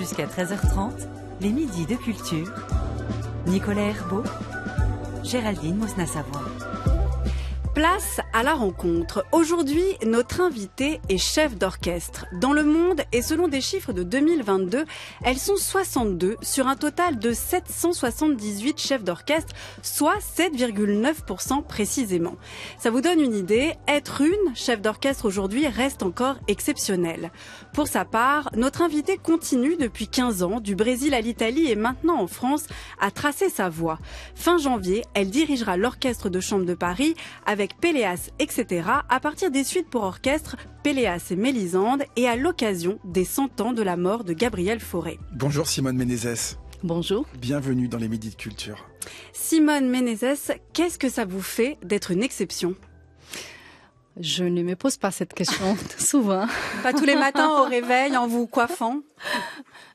Jusqu'à 13h30, les midis de culture. Nicolas Herbeau, Géraldine Mosna-Savoie. Place à la rencontre. Aujourd'hui, notre invitée est chef d'orchestre. Dans le monde, et selon des chiffres de 2022, elles sont 62 sur un total de 778 chefs d'orchestre, soit 7,9% précisément. Ça vous donne une idée, être une chef d'orchestre aujourd'hui reste encore exceptionnel. Pour sa part, notre invitée continue depuis 15 ans, du Brésil à l'Italie et maintenant en France, à tracer sa voie. Fin janvier, elle dirigera l'Orchestre de Chambre de Paris avec Péléas, etc. à partir des suites pour orchestre Péléas et Mélisande et à l'occasion des 100 ans de la mort de Gabriel Fauré. Bonjour Simone Menezes. Bonjour. Bienvenue dans les Midis de Culture. Simone Menezes, qu'est-ce que ça vous fait d'être une exception ? Je ne me pose pas cette question souvent. Pas tous les matins au réveil en vous coiffant ?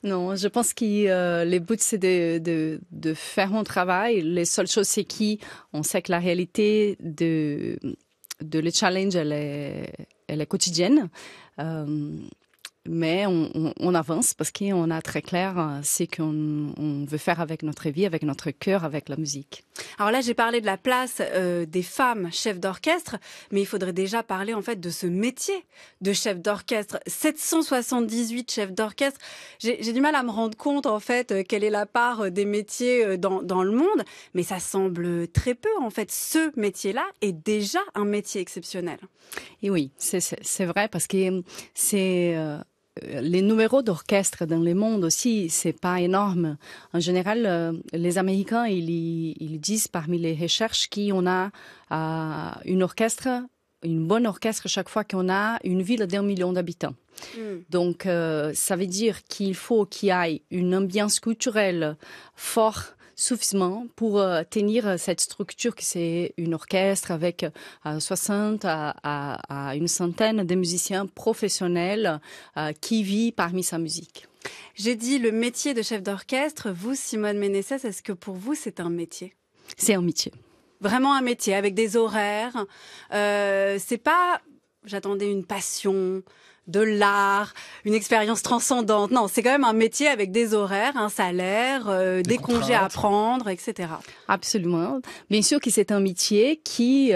Non, je pense que le but c'est de faire mon travail. Les seules choses c'est qu'on sait que la réalité de le challenge elle est quotidienne. Mais on avance parce qu'on a très clair ce qu'on veut faire avec notre vie, avec notre cœur, avec la musique. Alors là, j'ai parlé de la place des femmes chefs d'orchestre, mais il faudrait déjà parler en fait de ce métier de chef d'orchestre. 778 chefs d'orchestre. J'ai du mal à me rendre compte en fait quelle est la part des métiers dans le monde, mais ça semble très peu en fait. Ce métier-là est déjà un métier exceptionnel. Et oui, c'est vrai parce que c'est les numéros d'orchestre dans le monde aussi, c'est pas énorme. En général, les Américains, ils disent parmi les recherches qu'on a une bonne orchestre chaque fois qu'on a une ville d'1 million d'habitants. Donc, ça veut dire qu'il faut qu'il y ait une ambiance culturelle forte suffisamment pour tenir cette structure que c'est une orchestre avec 60 à une centaine de musiciens professionnels qui vivent parmi sa musique. J'ai dit le métier de chef d'orchestre. Vous, Simone Menezes, est-ce que pour vous c'est un métier ? C'est un métier. Vraiment un métier avec des horaires. C'est pas, j'attendais une passion, de l'art, une expérience transcendante. Non, c'est quand même un métier avec des horaires, un salaire, des congés à prendre, etc. Absolument. Bien sûr que c'est un métier qui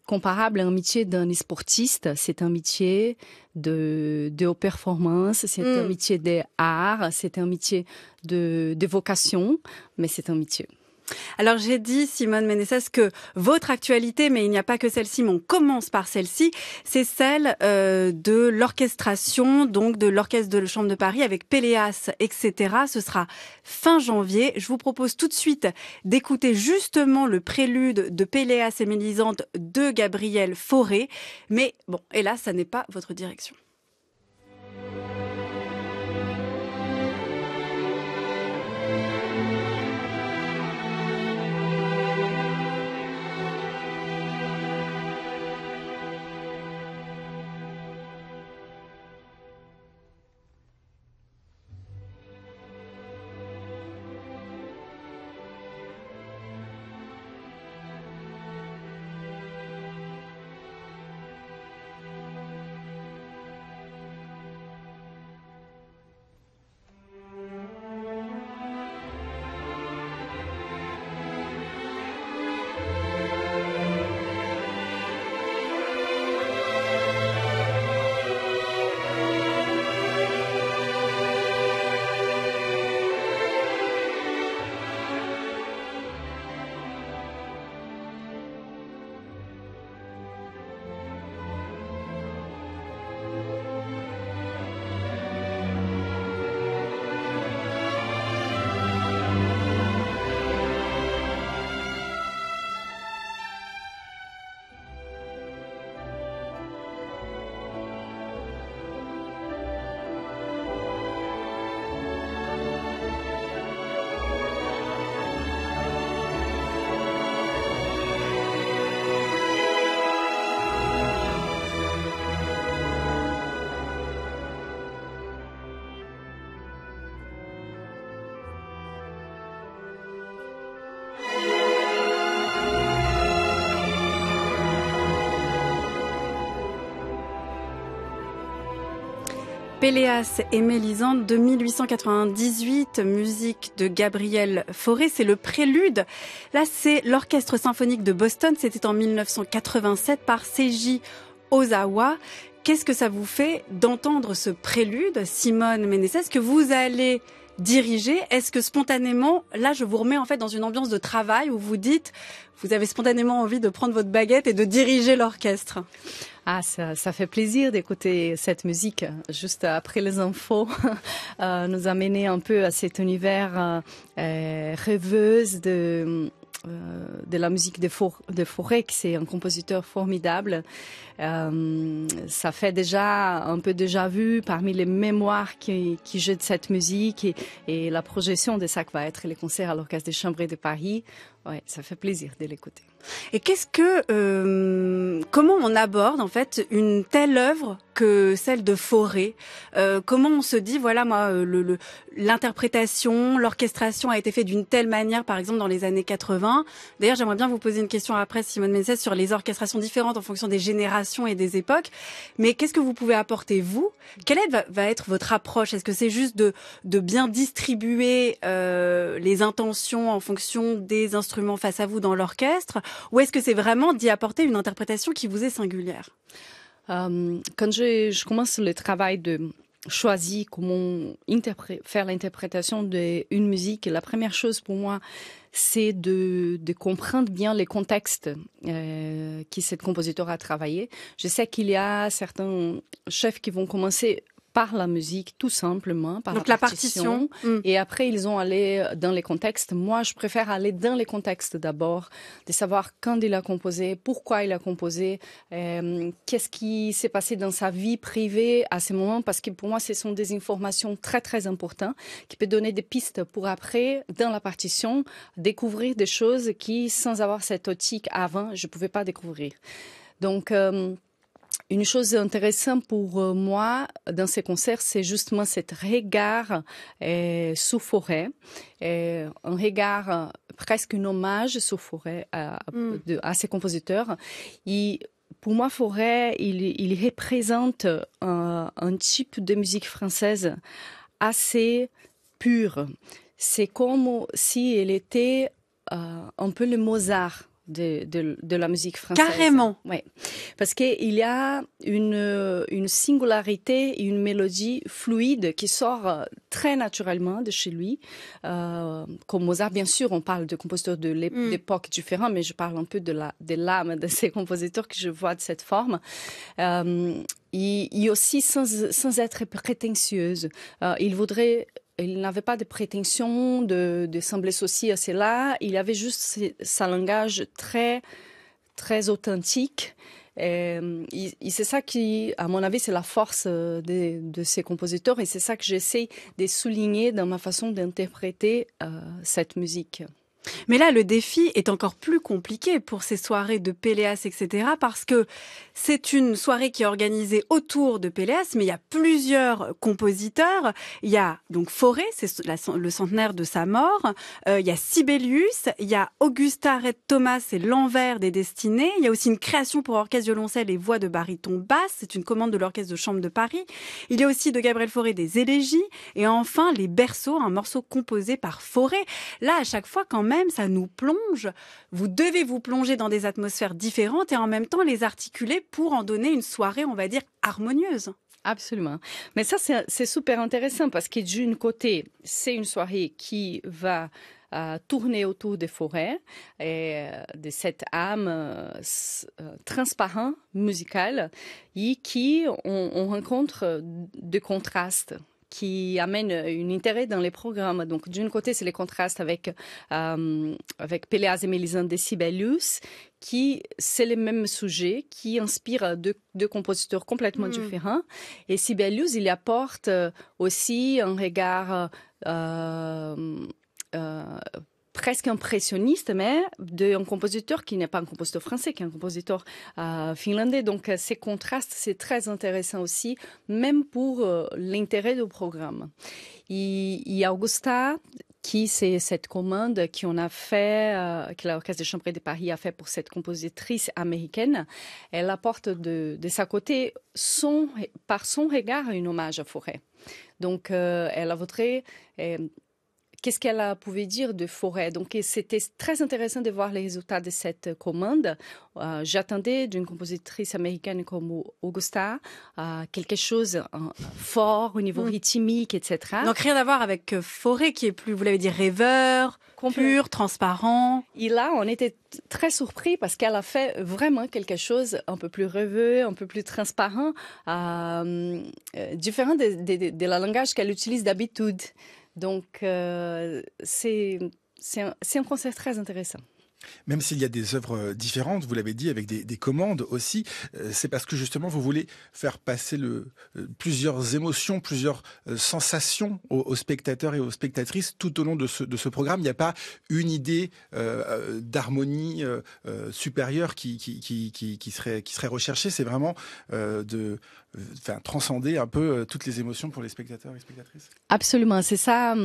comparable à un métier d'un sportiste. C'est un métier de haute performance, c'est un métier d'art, c'est un métier de vocation, mais c'est un métier. Alors j'ai dit, Simone Menezes, que votre actualité, mais il n'y a pas que celle-ci, mais on commence par celle-ci, c'est celle de l'orchestration, donc de l'Orchestre de Chambre de Paris avec Péléas, etc. Ce sera fin janvier. Je vous propose tout de suite d'écouter justement le prélude de Péléas et Mélisande de Gabriel Fauré. Mais bon, hélas, ça n'est pas votre direction. Péléas et Mélisande de 1898, musique de Gabriel Fauré, c'est le prélude. Là, c'est l'Orchestre symphonique de Boston, c'était en 1987 par Seiji Ozawa. Qu'est-ce que ça vous fait d'entendre ce prélude, Simone Ménézès, que vous allez diriger? Est-ce que spontanément, là, je vous remets en fait dans une ambiance de travail où vous dites, vous avez spontanément envie de prendre votre baguette et de diriger l'orchestre? Ah, ça fait plaisir d'écouter cette musique juste après les infos, nous amener un peu à cet univers rêveuse de la musique de Fauré, qui c'est un compositeur formidable. Ça fait déjà un peu déjà vu parmi les mémoires qui jettent cette musique et la projection de ça que va être les concerts à l'Orchestre des Chambrées de Paris. Ouais, ça fait plaisir de l'écouter. Et comment on aborde en fait une telle œuvre que celle de Fauré? Comment on se dit, voilà, moi, l'interprétation, l'orchestration a été faite d'une telle manière, par exemple dans les années 80. D'ailleurs, j'aimerais bien vous poser une question après, Simone Ménézès, sur les orchestrations différentes en fonction des générations et des époques. Mais qu'est-ce que vous pouvez apporter, vous? Quelle va être votre approche? Est-ce que c'est juste de bien distribuer les intentions en fonction des instruments face à vous dans l'orchestre? Ou est-ce que c'est vraiment d'y apporter une interprétation qui vous est singulière? Quand je commence le travail de choisir comment faire l'interprétation d'une musique, la première chose pour moi, c'est de comprendre bien les contextes qui cet compositeur a travaillé. Je sais qu'il y a certains chefs qui vont commencer par la musique, tout simplement, par donc la partition. Et après, ils ont allé dans les contextes. Moi, je préfère aller dans les contextes d'abord, de savoir quand il a composé, pourquoi il a composé, qu'est-ce qui s'est passé dans sa vie privée à ce moment, parce que pour moi, ce sont des informations très, très importantes qui peuvent donner des pistes pour après, dans la partition, découvrir des choses qui, sans avoir cette optique avant, je ne pouvais pas découvrir. Donc, une chose intéressante pour moi dans ces concerts, c'est justement cet regard sous Fauré, un regard presque un hommage sous Fauré à ces compositeurs. Pour moi, Fauré, il représente un type de musique française assez pur. C'est comme si elle était un peu le Mozart de la musique française. Carrément. Oui. Parce qu'il y a une singularité et une mélodie fluide qui sort très naturellement de chez lui. Comme Mozart, bien sûr, on parle de compositeurs d'époques différentes, mais je parle un peu de l'âme de ces compositeurs que je vois de cette forme. Et aussi sans être prétentieuse. Il n'avait pas de prétention de sembler ceci à cela. Il avait juste sa langage très, très authentique. Et c'est ça qui, à mon avis, c'est la force de ces compositeurs. Et c'est ça que j'essaie de souligner dans ma façon d'interpréter cette musique. Mais là, le défi est encore plus compliqué pour ces soirées de Péléas, etc., parce que c'est une soirée qui est organisée autour de Péléas, mais il y a plusieurs compositeurs. Il y a donc Fauré, c'est le centenaire de sa mort. Il y a Sibelius, il y a Augusta Redd Thomas, c'est l'envers des destinées. Il y a aussi une création pour orchestre, violoncelle et voix de baryton basse. C'est une commande de l'Orchestre de chambre de Paris. Il y a aussi de Gabriel Fauré des élégies. Et enfin, les berceaux, un morceau composé par Fauré. Là, à chaque fois, quand même, ça nous plonge. Vous devez vous plonger dans des atmosphères différentes et en même temps les articuler pour en donner une soirée, on va dire, harmonieuse. Absolument. Mais ça, c'est super intéressant parce que d'un côté, c'est une soirée qui va tourner autour des forêts et de cette âme transparente musicale et qui on rencontre des contrastes qui amène un intérêt dans les programmes. Donc, d'un côté, c'est les contrastes avec Péléas et Mélisande de Sibelius, qui, c'est le même sujet, qui inspire deux compositeurs complètement différents. Et Sibelius, il apporte aussi un regard presque impressionniste, mais d'un compositeur qui n'est pas un compositeur français, qui est un compositeur finlandais. Donc, ces contrastes, c'est très intéressant aussi, même pour l'intérêt du programme. Il y a Augusta qui c'est cette commande qu'on a fait, que l'Orchestre de Chambre de Paris a fait pour cette compositrice américaine. Elle apporte de sa côté, par son regard, un hommage à Fauré. Donc, elle a voté... Qu'est-ce qu'elle pouvait dire de Fauré? Donc, c'était très intéressant de voir les résultats de cette commande. J'attendais d'une compositrice américaine comme Augusta quelque chose fort au niveau rythmique, etc. Donc, rien à voir avec Fauré, qui est plus, vous l'avez dit, rêveur, pur, transparent. Et là, on était très surpris parce qu'elle a fait vraiment quelque chose un peu plus rêveux, un peu plus transparent, différent de la langage qu'elle utilise d'habitude. Donc, c'est un concert très intéressant. Même s'il y a des œuvres différentes, vous l'avez dit, avec des commandes aussi, c'est parce que justement vous voulez faire passer plusieurs émotions, plusieurs sensations aux spectateurs et aux spectatrices tout au long de ce programme. Il n'y a pas une idée d'harmonie supérieure qui serait recherchée. C'est vraiment transcender un peu toutes les émotions pour les spectateurs et spectatrices. Absolument, c'est ça.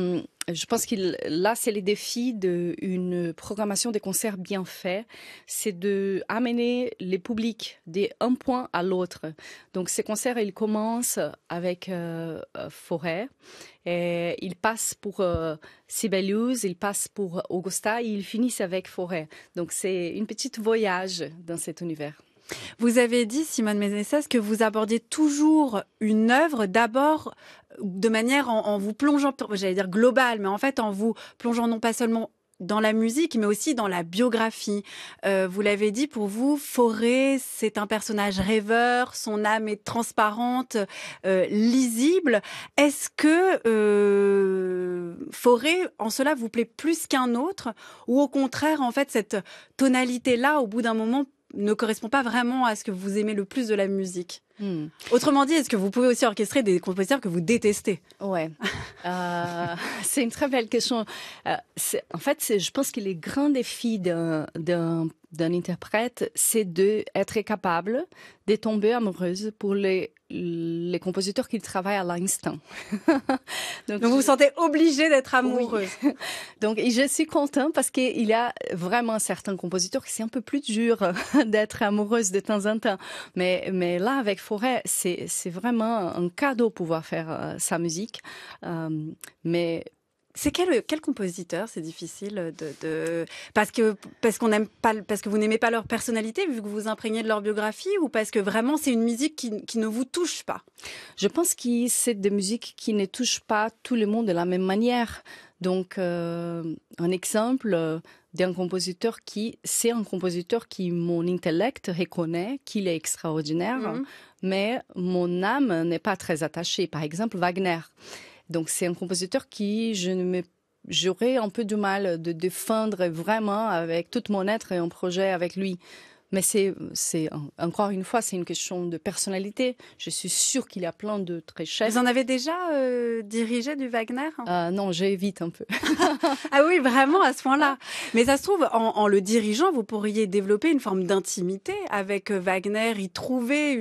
Je pense que là, c'est le défi d'une programmation de concerts bien fait, c'est de amener les publics d'un point à l'autre. Donc, ces concerts, ils commencent avec Fauré, et ils passent pour Sibelius, ils passent pour Augusta, et ils finissent avec Fauré. Donc, c'est une petite voyage dans cet univers. Vous avez dit, Simone Ménessès, que vous abordiez toujours une œuvre d'abord de manière en vous plongeant, j'allais dire global, mais en fait en vous plongeant non pas seulement dans la musique, mais aussi dans la biographie. Vous l'avez dit, pour vous, Fauré, c'est un personnage rêveur, son âme est transparente, lisible. Est-ce que Fauré, en cela, vous plaît plus qu'un autre, ou au contraire, en fait, cette tonalité-là, au bout d'un moment, ne correspond pas vraiment à ce que vous aimez le plus de la musique? Autrement dit, est-ce que vous pouvez aussi orchestrer des compositeurs que vous détestez? Ouais, c'est une très belle question. En fait, je pense que les grands défis d'un interprète, c'est d'être capable de tomber amoureuse pour les compositeurs qui travaillent à l'instant. Donc vous vous sentez obligée d'être amoureuse. Oui. Donc, et je suis contente parce qu'il y a vraiment certains compositeurs qui c'est un peu plus dur d'être amoureuse de temps en temps. Mais là, avec Fauré, c'est vraiment un cadeau pouvoir faire sa musique. Mais c'est quel compositeur? C'est difficile parce que vous n'aimez pas leur personnalité vu que vous vous imprégnez de leur biographie, ou parce que vraiment c'est une musique qui ne vous touche pas? Je pense que c'est des musiques qui ne touchent pas tout le monde de la même manière. Donc, un exemple d'un compositeur c'est un compositeur qui mon intellect reconnaît qu'il est extraordinaire, mais mon âme n'est pas très attachée. Par exemple, Wagner. Donc, c'est un compositeur qui j'aurais un peu du mal de défendre vraiment avec toute mon être et un projet avec lui. Mais c'est encore une fois, c'est une question de personnalité. Je suis sûre qu'il y a plein d'autres chefs. Vous en avez déjà dirigé du Wagner? Non, j'évite un peu. Ah oui, vraiment à ce point-là. Mais ça se trouve, en le dirigeant, vous pourriez développer une forme d'intimité avec Wagner, y trouver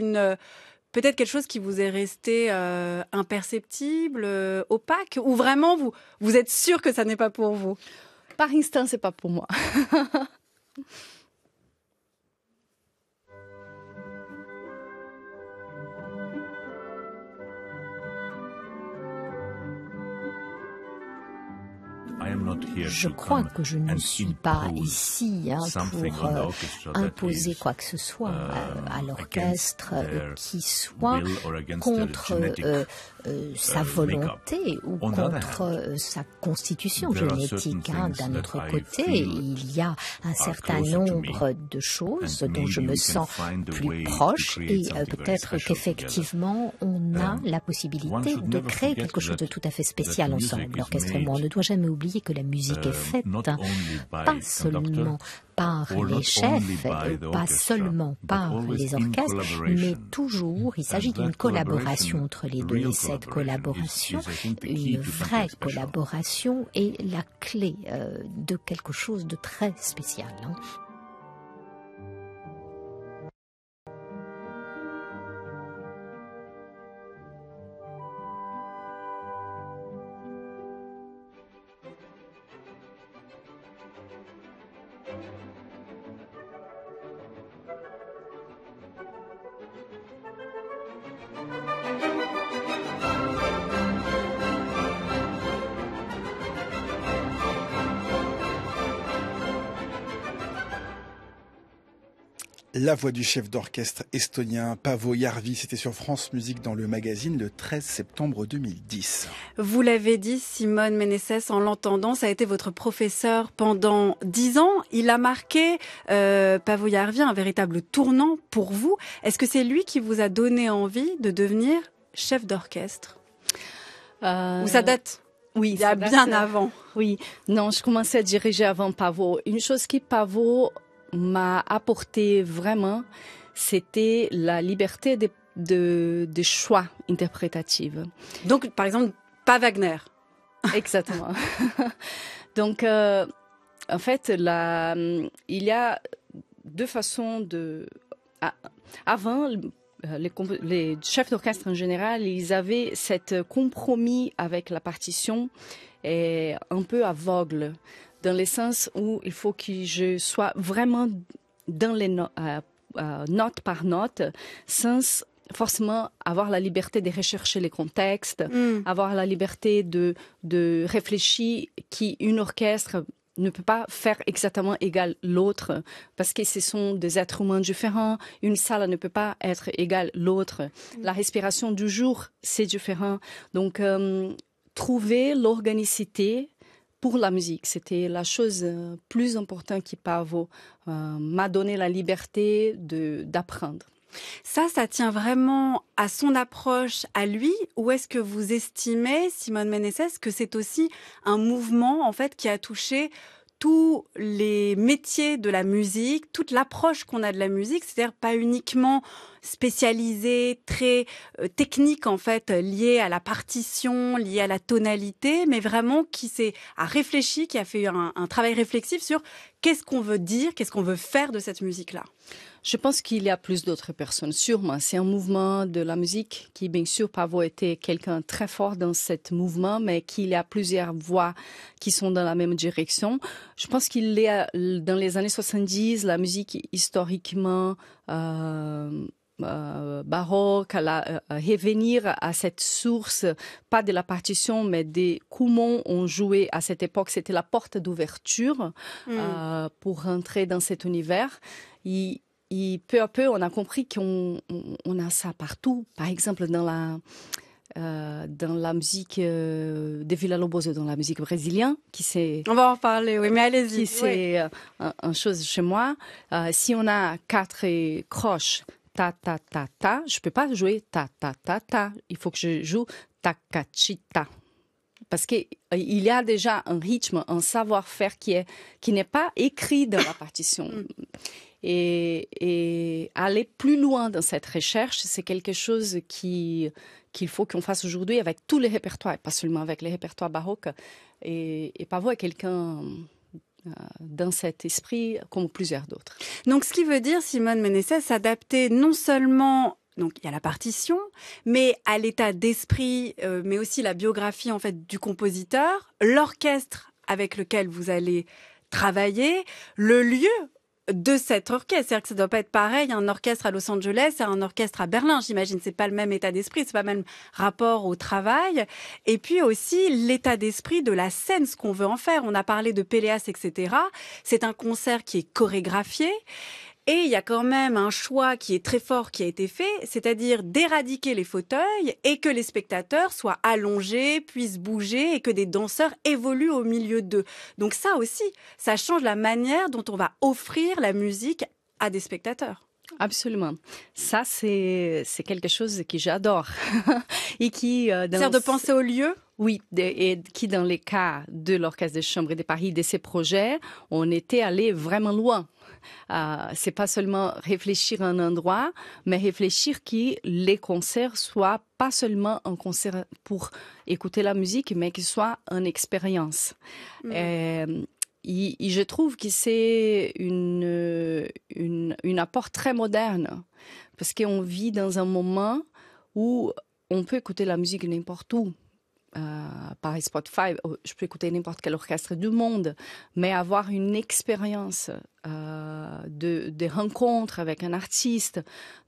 peut-être quelque chose qui vous est resté imperceptible, opaque, ou vraiment vous êtes sûr que ça n'est pas pour vous? Par instant, c'est pas pour moi. Je crois que je ne suis pas ici pour imposer quoi que ce soit à l'orchestre qui soit contre sa volonté ou contre sa constitution génétique. D'un autre côté, il y a un certain nombre de choses dont je me sens plus proche et peut-être qu'effectivement on a la possibilité de créer quelque chose de tout à fait spécial ensemble. L'orchestre et moi, on ne doit jamais oublier que la musique est faite pas seulement par les chefs, pas seulement par les orchestres, mais toujours il s'agit d'une collaboration entre les deux. Et cette collaboration, une vraie collaboration, est la clé de quelque chose de très spécial. La voix du chef d'orchestre estonien Paavo Järvi, c'était sur France Musique dans le magazine le 13 septembre 2010. Vous l'avez dit, Simone Meneses, en l'entendant, ça a été votre professeur pendant 10 ans. Il a marqué, Paavo Järvi, un véritable tournant pour vous. Est-ce que c'est lui qui vous a donné envie de devenir chef d'orchestre Ou ça date? Oui, il y a bien avant. Oui, non, je commençais à diriger avant Paavo. Une chose qui Paavo m'a apporté vraiment, c'était la liberté de choix interprétatifs. Donc, par exemple, pas Wagner. Exactement. Donc, en fait, il y a deux façons de... Avant, les chefs d'orchestre en général, ils avaient cet compromis avec la partition et un peu aveugle, dans le sens où il faut que je sois vraiment dans les note par note, sans forcément avoir la liberté de rechercher les contextes, avoir la liberté de réfléchir qu'une orchestre ne peut pas faire exactement égal l'autre, parce que ce sont des êtres humains différents. Une salle ne peut pas être égale l'autre. La respiration du jour, c'est différent. Donc, trouver l'organicité pour la musique, c'était la chose plus importante qui Paavo m'a donné la liberté d'apprendre. Ça tient vraiment à son approche à lui, ou est-ce que vous estimez, Simone Meneses, que c'est aussi un mouvement en fait qui a touché tous les métiers de la musique, toute l'approche qu'on a de la musique, c'est-à-dire pas uniquement spécialisée, très technique en fait, liée à la partition, liée à la tonalité, mais vraiment qui a réfléchi, qui a fait un travail réflexif sur qu'est-ce qu'on veut dire, qu'est-ce qu'on veut faire de cette musique-là. Je pense qu'il y a plus d'autres personnes, sûrement. C'est un mouvement de la musique qui, bien sûr, Paavo était quelqu'un très fort dans ce mouvement, mais qu'il y a plusieurs voix qui sont dans la même direction. Je pense qu'il y a, dans les années 70, la musique historiquement baroque, à revenir à cette source, pas de la partition, mais des comment on jouait à cette époque. C'était la porte d'ouverture pour rentrer dans cet univers. Et peu à peu, on a compris qu'on a ça partout. Par exemple, dans la musique de Villa-Lobos, dans la musique brésilienne, on va en parler, oui, mais allez-y. C'est une chose chez moi. Si on a 4 croches, ta, ta, ta, ta, je peux pas jouer ta, ta, ta, ta. Il faut que je joue ta-ka-chi-ta. Parce qu'il y a déjà un rythme, un savoir-faire qui n'est pas écrit dans la partition. Et aller plus loin dans cette recherche, c'est quelque chose qu'il faut qu'on fasse aujourd'hui avec tous les répertoires, et pas seulement avec les répertoires baroques. Et Paavo est quelqu'un dans cet esprit comme plusieurs d'autres. Donc ce qui veut dire, Simone Meneses, s'adapter non seulement... Donc il y a la partition, mais à l'état d'esprit, mais aussi la biographie en fait du compositeur, l'orchestre avec lequel vous allez travailler, le lieu de cet orchestre. C'est-à-dire que ça doit pas être pareil, un orchestre à Los Angeles et un orchestre à Berlin, j'imagine. C'est pas le même état d'esprit, c'est pas le même rapport au travail. Et puis aussi l'état d'esprit de la scène, ce qu'on veut en faire. On a parlé de Péléas, etc. C'est un concert qui est chorégraphié. Et il y a quand même un choix qui est très fort qui a été fait, c'est-à-dire d'éradiquer les fauteuils et que les spectateurs soient allongés, puissent bouger et que des danseurs évoluent au milieu d'eux. Donc ça aussi, ça change la manière dont on va offrir la musique à des spectateurs. Absolument. Ça, c'est quelque chose que j'adore. Et qui, c'est-à-dire de penser au lieu? Oui, et qui dans les cas de l'Orchestre de Chambre de Paris, de ces projets, on était allé vraiment loin. C'est pas seulement réfléchir à un endroit, mais réfléchir que les concerts soient pas seulement un concert pour écouter la musique, mais que ce soit une expérience. Et je trouve que c'est une apport très moderne, parce qu'on vit dans un moment où on peut écouter la musique n'importe où. par Spotify, je peux écouter n'importe quel orchestre du monde, mais avoir une expérience de rencontre avec un artiste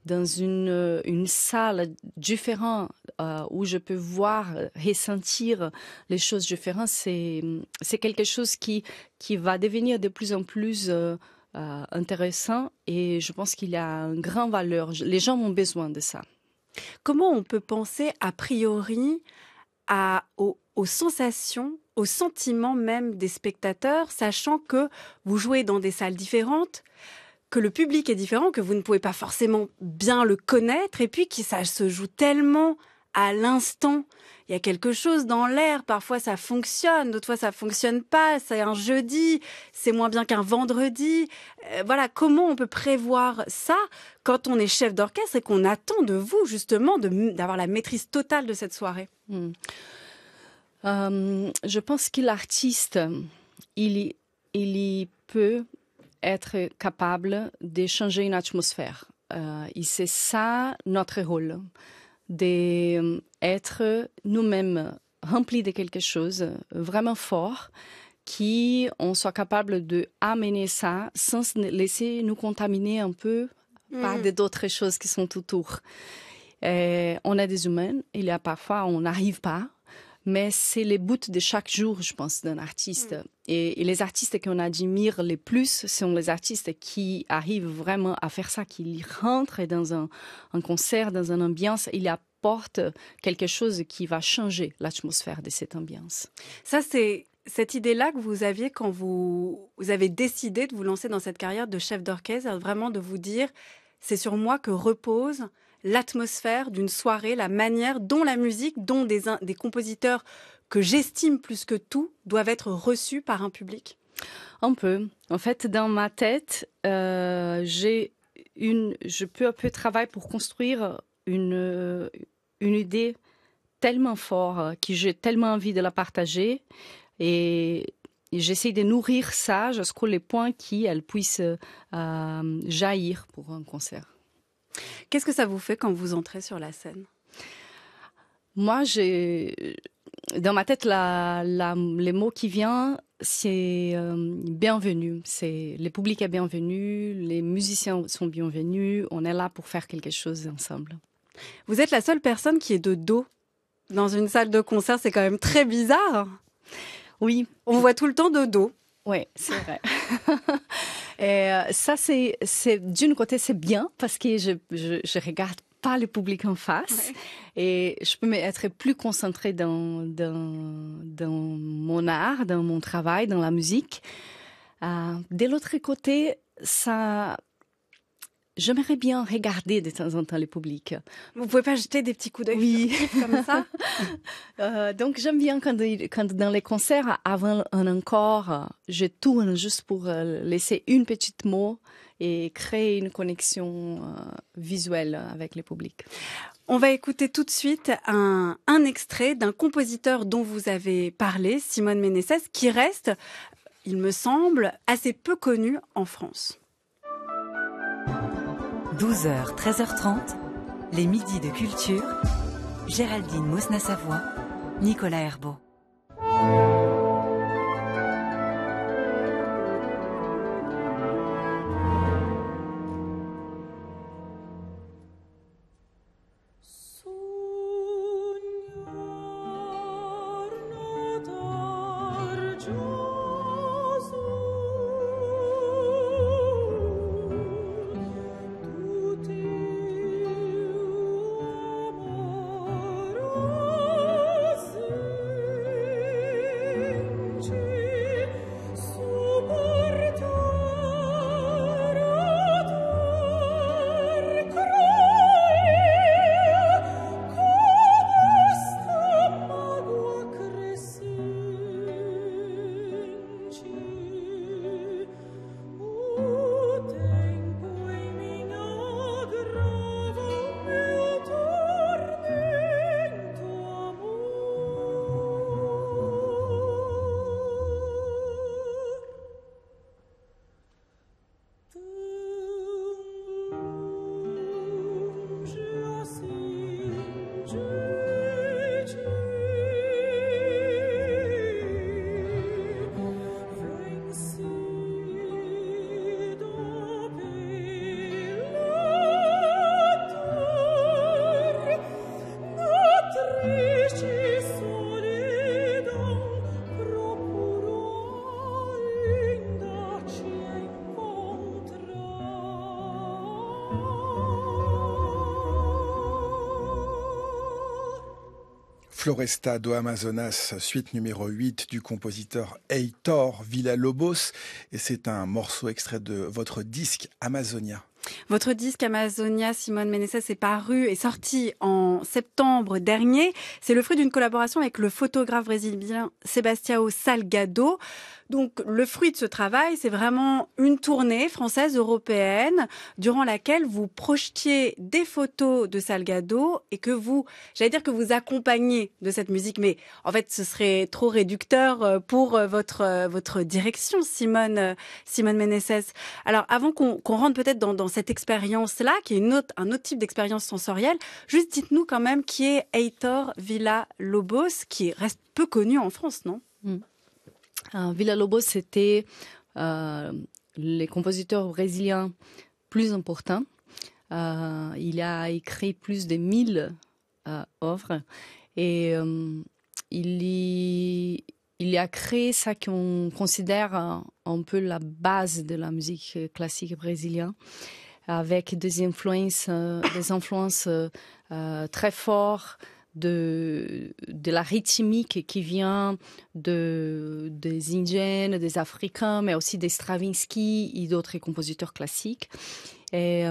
dans une salle différente où je peux voir, ressentir les choses différentes, c'est quelque chose qui va devenir de plus en plus intéressant et je pense qu'il y a une grande valeur. Les gens ont besoin de ça. Comment on peut penser a priori aux sensations, aux sentiments même des spectateurs, sachant que vous jouez dans des salles différentes, que le public est différent, que vous ne pouvez pas forcément bien le connaître, et puis que ça se joue tellement à l'instant. Il y a quelque chose dans l'air, parfois ça fonctionne, d'autres fois ça fonctionne pas, c'est un jeudi, c'est moins bien qu'un vendredi. Voilà, comment on peut prévoir ça quand on est chef d'orchestre et qu'on attend de vous justement d'avoir la maîtrise totale de cette soirée? Je pense que l'artiste, il peut être capable de changer une atmosphère. Et c'est ça notre rôle, d'être nous-mêmes remplis de quelque chose vraiment fort, qu'on soit capable d'amener ça sans laisser nous contaminer un peu par d'autres choses qui sont autour. On est des humains, il y a parfois on n'arrive pas, mais c'est le but de chaque jour, je pense, d'un artiste. Et les artistes qu'on admire le plus sont les artistes qui arrivent vraiment à faire ça, qui rentrent dans un concert, dans une ambiance, ils apportent quelque chose qui va changer l'atmosphère de cette ambiance. Ça, c'est cette idée-là que vous aviez quand vous avez décidé de vous lancer dans cette carrière de chef d'orchestre, vraiment de vous dire, c'est sur moi que repose l'atmosphère d'une soirée, la manière dont la musique, dont des compositeurs que j'estime plus que tout, doivent être reçus par un public? Un peu. En fait, dans ma tête, je peux un peu travailler pour construire une idée tellement forte que j'ai tellement envie de la partager et j'essaie de nourrir ça jusqu'au point qu'elle puisse jaillir pour un concert. Qu'est-ce que ça vous fait quand vous entrez sur la scène? Moi, dans ma tête, les mots qui viennent, c'est bienvenue. Le public est bienvenu, les musiciens sont bienvenus. On est là pour faire quelque chose ensemble. Vous êtes la seule personne qui est de dos dans une salle de concert. C'est quand même très bizarre. Oui. On vous voit tout le temps de dos. Oui, c'est vrai. Et ça, c'est d'une côté, c'est bien parce que je regarde pas le public en face et je peux être plus concentrée dans mon art, dans mon travail, dans la musique. De l'autre côté, j'aimerais bien regarder de temps en temps le public. Vous pouvez pas jeter des petits coups d'œil comme ça? Donc j'aime bien quand dans les concerts, avant un encore, je tourne juste pour laisser une petite mot et créer une connexion visuelle avec le public. On va écouter tout de suite un extrait d'un compositeur dont vous avez parlé, Simone Méneses, qui reste, il me semble, assez peu connu en France. 12h, 13h30, les midis de culture. Géraldine Mosna-Savoie, Nicolas Herbeau. Floresta do Amazonas, suite numéro 8 du compositeur Heitor Villa-Lobos. Et c'est un morceau extrait de votre disque Amazonia. Votre disque Amazonia, Simone Meneses, est paru et sorti en septembre dernier. C'est le fruit d'une collaboration avec le photographe brésilien Sebastião Salgado. Donc, le fruit de ce travail, c'est vraiment une tournée française, européenne, durant laquelle vous projetiez des photos de Salgado et que vous, j'allais dire que vous accompagnez de cette musique, mais en fait, ce serait trop réducteur pour votre direction, Simone Meneses. Alors, avant qu'on rentre peut-être dans cette expérience-là, qui est un autre type d'expérience sensorielle, juste dites-nous quand même qui est Heitor Villa-Lobos, qui reste peu connu en France, non? Villa-Lobos, c'était les compositeurs brésiliens plus importants. Il a écrit plus de 1000 œuvres et il a créé ça qu'on considère un peu la base de la musique classique brésilienne, avec des influences très fortes, de la rythmique qui vient des Indiens, des Africains, mais aussi des Stravinsky et d'autres compositeurs classiques. Et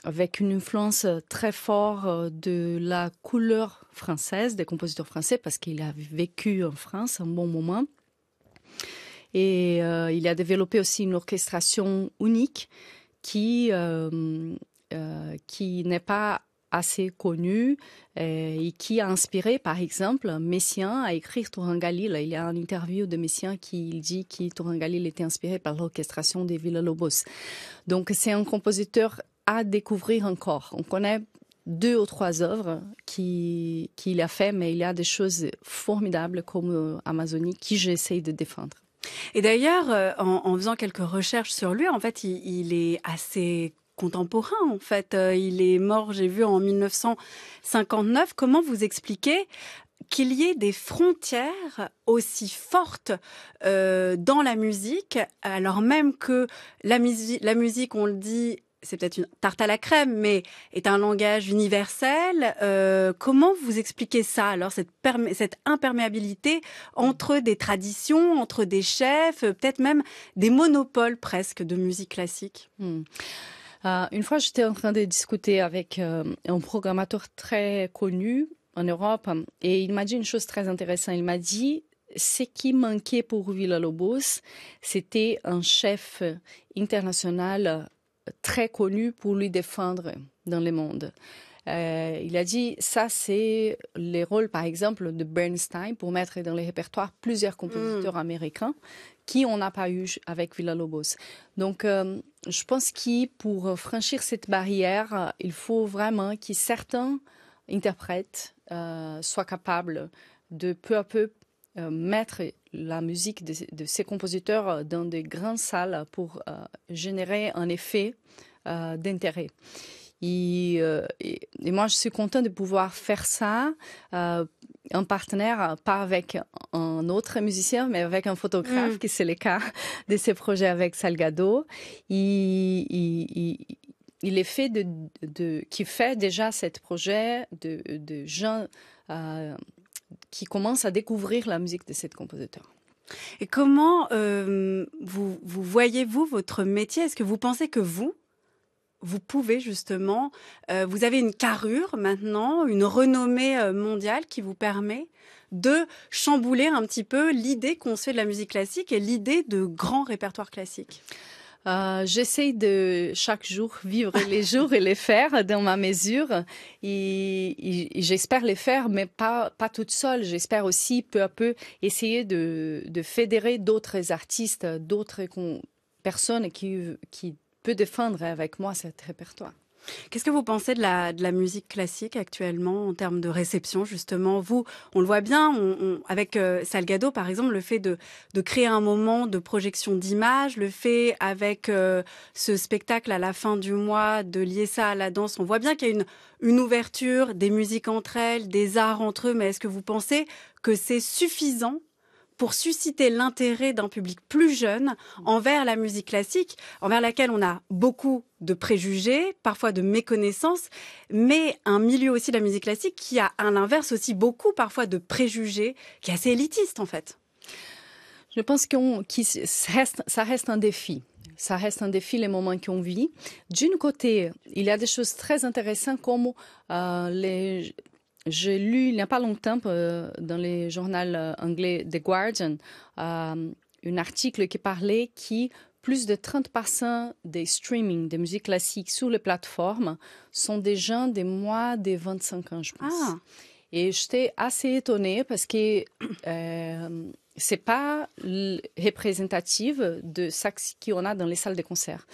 avec une influence très forte de la couleur française, des compositeurs français, parce qu'il a vécu en France un bon moment. Et il a développé aussi une orchestration unique qui n'est pas assez connu et qui a inspiré, par exemple, Messiaen à écrire Turangalil. Il y a une interview de Messiaen qui dit que Turangalil était inspiré par l'orchestration des Villa-Lobos. Donc, c'est un compositeur à découvrir encore. On connaît 2 ou 3 œuvres qu'il a fait, mais il y a des choses formidables comme Amazonie qui j'essaie de défendre. Et d'ailleurs, en faisant quelques recherches sur lui, en fait, il est assez contemporain, en fait. Il est mort, j'ai vu, en 1959. Comment vous expliquez qu'il y ait des frontières aussi fortes dans la musique, alors même que la musique, on le dit, c'est peut-être une tarte à la crème, mais est un langage universel. Comment vous expliquez ça, alors, cette imperméabilité entre des traditions, entre des chefs, peut-être même des monopoles presque de musique classique? Une fois, j'étais en train de discuter avec un programmateur très connu en Europe et il m'a dit une chose très intéressante. Il m'a dit ce qui manquait pour Villa-Lobos, c'était un chef international très connu pour lui défendre dans le monde. Il a dit, ça c'est les rôles par exemple de Bernstein pour mettre dans les répertoires plusieurs compositeurs américains qui on n'a pas eu avec Villa-Lobos. Donc je pense que pour franchir cette barrière, il faut vraiment que certains interprètes soient capables de peu à peu mettre la musique de ces compositeurs dans des grandes salles pour générer un effet d'intérêt. Et moi, je suis contente de pouvoir faire ça en partenaire, pas avec un autre musicien, mais avec un photographe, qui c'est le cas de ces projets avec Salgado. Il est fait qui fait déjà ce projet de gens qui commencent à découvrir la musique de cet compositeur. Et comment vous voyez-vous votre métier? Est-ce que vous pensez que vous pouvez justement, vous avez une carrure maintenant, une renommée mondiale qui vous permet de chambouler un petit peu l'idée qu'on se fait de la musique classique et l'idée de grands répertoires classiques? J'essaie de chaque jour vivre les jours et les faire dans ma mesure et j'espère les faire, mais pas toute seule. J'espère aussi peu à peu essayer de fédérer d'autres artistes, d'autres personnes qui peut défendre avec moi cet répertoire. Qu'est-ce que vous pensez de la musique classique actuellement en termes de réception, justement? Vous, on le voit bien, avec Salgado, par exemple, le fait de créer un moment de projection d'images, le fait avec ce spectacle à la fin du mois de lier ça à la danse, on voit bien qu'il y a une ouverture des musiques entre elles, des arts entre eux, mais est-ce que vous pensez que c'est suffisant pour susciter l'intérêt d'un public plus jeune envers la musique classique, envers laquelle on a beaucoup de préjugés, parfois de méconnaissances, mais un milieu aussi de la musique classique qui a à l'inverse aussi beaucoup parfois de préjugés, qui est assez élitiste en fait. Je pense ça reste un défi. Ça reste un défi, les moments qu'on vit. D'un côté, il y a des choses très intéressantes comme j'ai lu il n'y a pas longtemps dans les journaux anglais The Guardian un article qui parlait qui plus de 30% des streamings de musique classique sur les plateformes sont des gens de moins de 25 ans, je pense. Ah. Et j'étais assez étonnée parce que c'est pas représentative de ça qu'on a dans les salles de concert.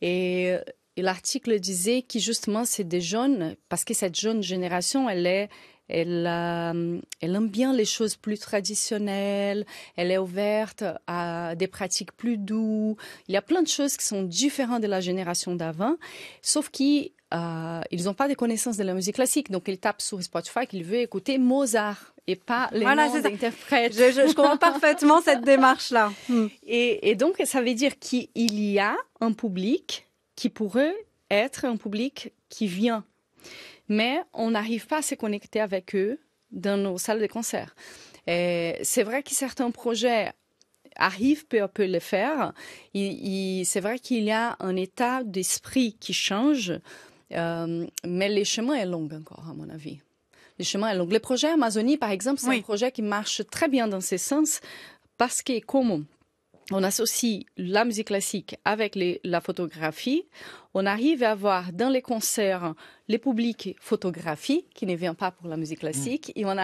Et l'article disait que justement c'est des jeunes, parce que cette jeune génération, elle aime bien les choses plus traditionnelles, elle est ouverte à des pratiques plus douces. Il y a plein de choses qui sont différentes de la génération d'avant, sauf qu'ils n'ont pas de connaissances de la musique classique. Donc, ils tapent sur Spotify qu'ils veulent écouter Mozart et pas les noms d'interprètes. Je comprends parfaitement cette démarche-là. Et donc, ça veut dire qu'il y a un public qui pourrait être un public qui vient. Mais on n'arrive pas à se connecter avec eux dans nos salles de concert. Et c'est vrai que certains projets arrivent peu à peu à le faire. C'est vrai qu'il y a un état d'esprit qui change, mais le chemin est long encore, à mon avis. Le chemin est long. Le projet Amazonie, par exemple, c'est un projet qui marche très bien dans ce sens parce que comme on associe la musique classique avec la photographie, on arrive à avoir dans les concerts les publics photographies qui ne viennent pas pour la musique classique et on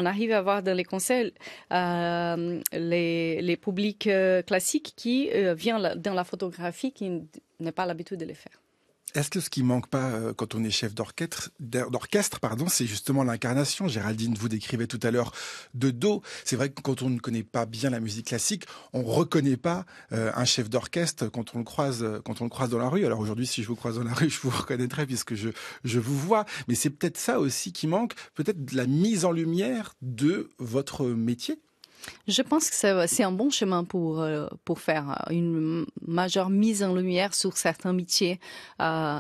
arrive à avoir dans les concerts les publics classiques qui viennent dans la photographie qui n'a pas l'habitude de les faire. Est-ce que ce qui manque pas quand on est chef d'orchestre, c'est justement l'incarnation. Géraldine, vous décrivez tout à l'heure de dos. C'est vrai que quand on ne connaît pas bien la musique classique, on reconnaît pas un chef d'orchestre quand on le croise dans la rue. Alors aujourd'hui, si je vous croise dans la rue, je vous reconnaîtrai puisque je vous vois. Mais c'est peut-être ça aussi qui manque, peut-être de la mise en lumière de votre métier. Je pense que c'est un bon chemin pour faire une majeure mise en lumière sur certains métiers,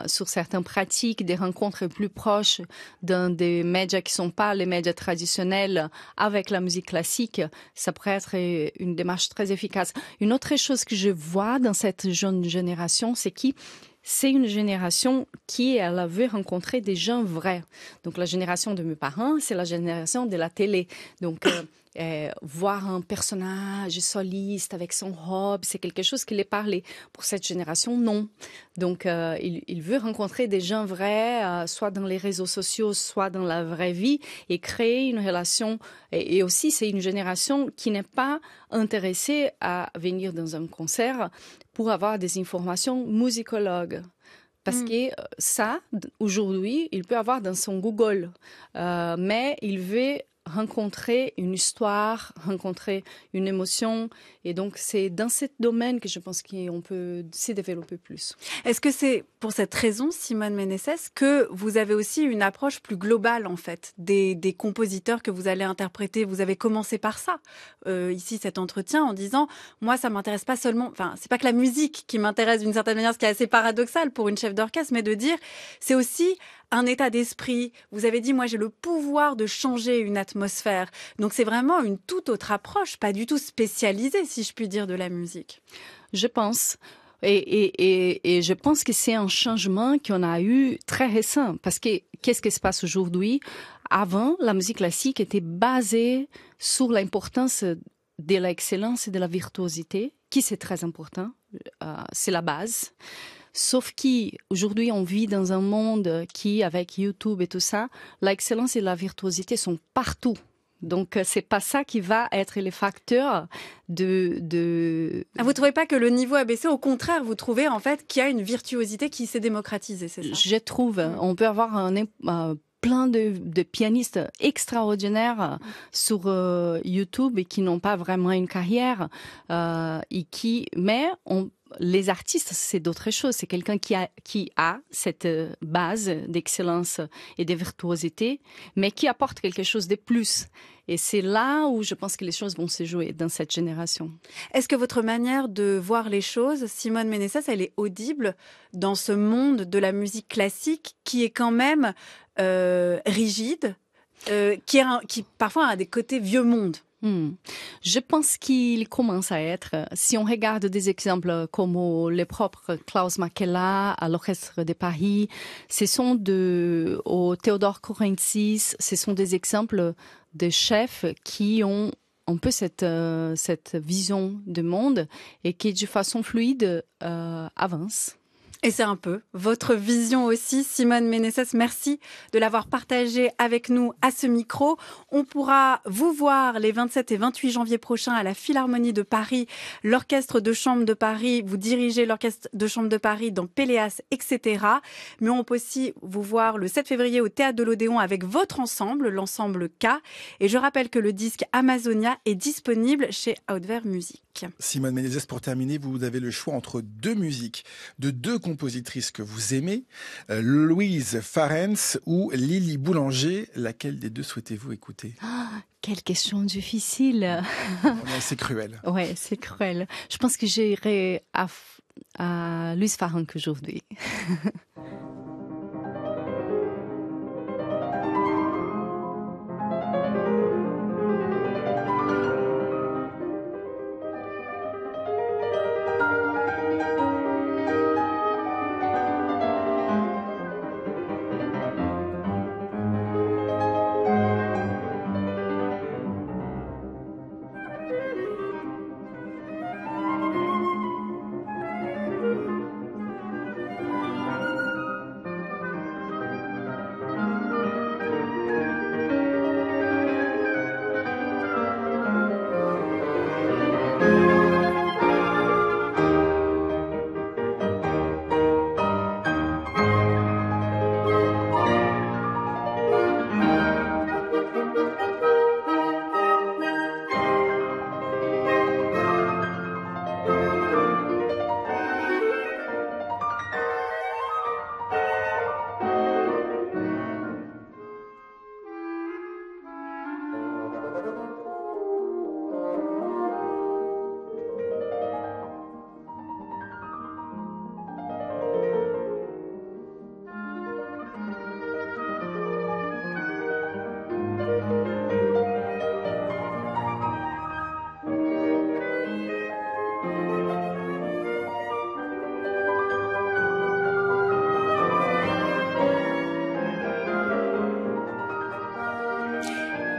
sur certaines pratiques, des rencontres plus proches dans des médias qui ne sont pas les médias traditionnels avec la musique classique. Ça pourrait être une démarche très efficace. Une autre chose que je vois dans cette jeune génération, c'est une génération qui, elle veut rencontrer des gens vrais. Donc, la génération de mes parents, c'est la génération de la télé. Donc, voir un personnage soliste avec son robe, c'est quelque chose qui les parlait. Pour cette génération, non. Donc, il veut rencontrer des gens vrais, soit dans les réseaux sociaux, soit dans la vraie vie, et créer une relation. Et aussi, c'est une génération qui n'est pas intéressée à venir dans un concert pour avoir des informations musicologues. Parce que ça, aujourd'hui, il peut avoir dans son Google, mais il veut rencontrer une histoire, rencontrer une émotion. Et donc, c'est dans ce domaine que je pense qu'on peut s'y développer plus. Est-ce que c'est pour cette raison, Simone Meneses, que vous avez aussi une approche plus globale, en fait, des compositeurs que vous allez interpréter? Vous avez commencé par ça, ici, cet entretien, en disant, moi, ça m'intéresse pas seulement... Enfin, c'est pas que la musique qui m'intéresse d'une certaine manière, ce qui est assez paradoxal pour une chef d'orchestre, mais de dire, c'est aussi un état d'esprit. Vous avez dit, moi, j'ai le pouvoir de changer une atmosphère. Donc, c'est vraiment une toute autre approche, pas du tout spécialisée, si je puis dire, de la musique. Je pense. Et je pense que c'est un changement qu'on a eu très récent. Parce que qu'est-ce qui se passe aujourd'hui? Avant, la musique classique était basée sur l'importance de l'excellence et de la virtuosité, qui c'est très important. C'est la base. Sauf qu'aujourd'hui, on vit dans un monde qui, avec YouTube et tout ça, l'excellence et la virtuosité sont partout. Donc, c'est pas ça qui va être les facteurs de... Ah, vous trouvez pas que le niveau a baissé? Au contraire, vous trouvez en fait qu'il y a une virtuosité qui s'est démocratisée, c'est ça? Je trouve. On peut avoir plein de pianistes extraordinaires sur YouTube et qui n'ont pas vraiment une carrière les artistes, c'est d'autres choses. C'est quelqu'un qui a cette base d'excellence et de virtuosité, mais qui apporte quelque chose de plus. Et c'est là où je pense que les choses vont se jouer dans cette génération. Est-ce que votre manière de voir les choses, Simone Ménessès, elle est audible dans ce monde de la musique classique qui est quand même rigide, qui parfois a des côtés vieux monde? Je pense qu'il commence à être. Si on regarde des exemples comme les propres Klaus Makela à l'Orchestre de Paris, au Théodore Kourentsis, ce sont des exemples de chefs qui ont un peu cette vision du monde et qui, de façon fluide, avancent. Et c'est un peu votre vision aussi, Simone Ménessès. Merci de l'avoir partagé avec nous à ce micro. On pourra vous voir les 27 et 28 janvier prochains à la Philharmonie de Paris, l'Orchestre de Chambre de Paris. Vous dirigez l'Orchestre de Chambre de Paris dans Péléas, etc. Mais on peut aussi vous voir le 7 février au Théâtre de l'Odéon avec votre ensemble, l'ensemble K. Et je rappelle que le disque Amazonia est disponible chez Outver Music. Simone Ménessès, pour terminer, vous avez le choix entre deux musiques de deux compositrices que vous aimez, Louise Farens ou Lily Boulanger. Laquelle des deux souhaitez-vous écouter? Quelle question difficile. C'est cruel. Ouais, c'est cruel. Je pense que j'irai à Louise Farens aujourd'hui.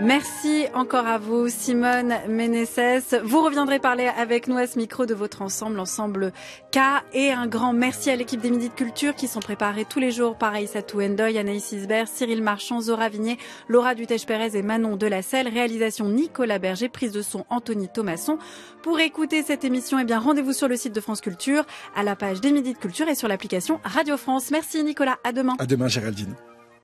Merci encore à vous, Simone Ménessès. Vous reviendrez parler avec nous à ce micro de votre ensemble, l'ensemble K. Et un grand merci à l'équipe des Midi de Culture qui sont préparés tous les jours par Aïssatou Endoy, Anaïs Isbert, Cyril Marchand, Zora Vigné, Laura Dutèche-Pérez et Manon Delacelle. Réalisation Nicolas Berger, prise de son Anthony Thomasson. Pour écouter cette émission, rendez-vous sur le site de France Culture, à la page des Midi de Culture et sur l'application Radio France. Merci Nicolas, à demain. À demain Géraldine.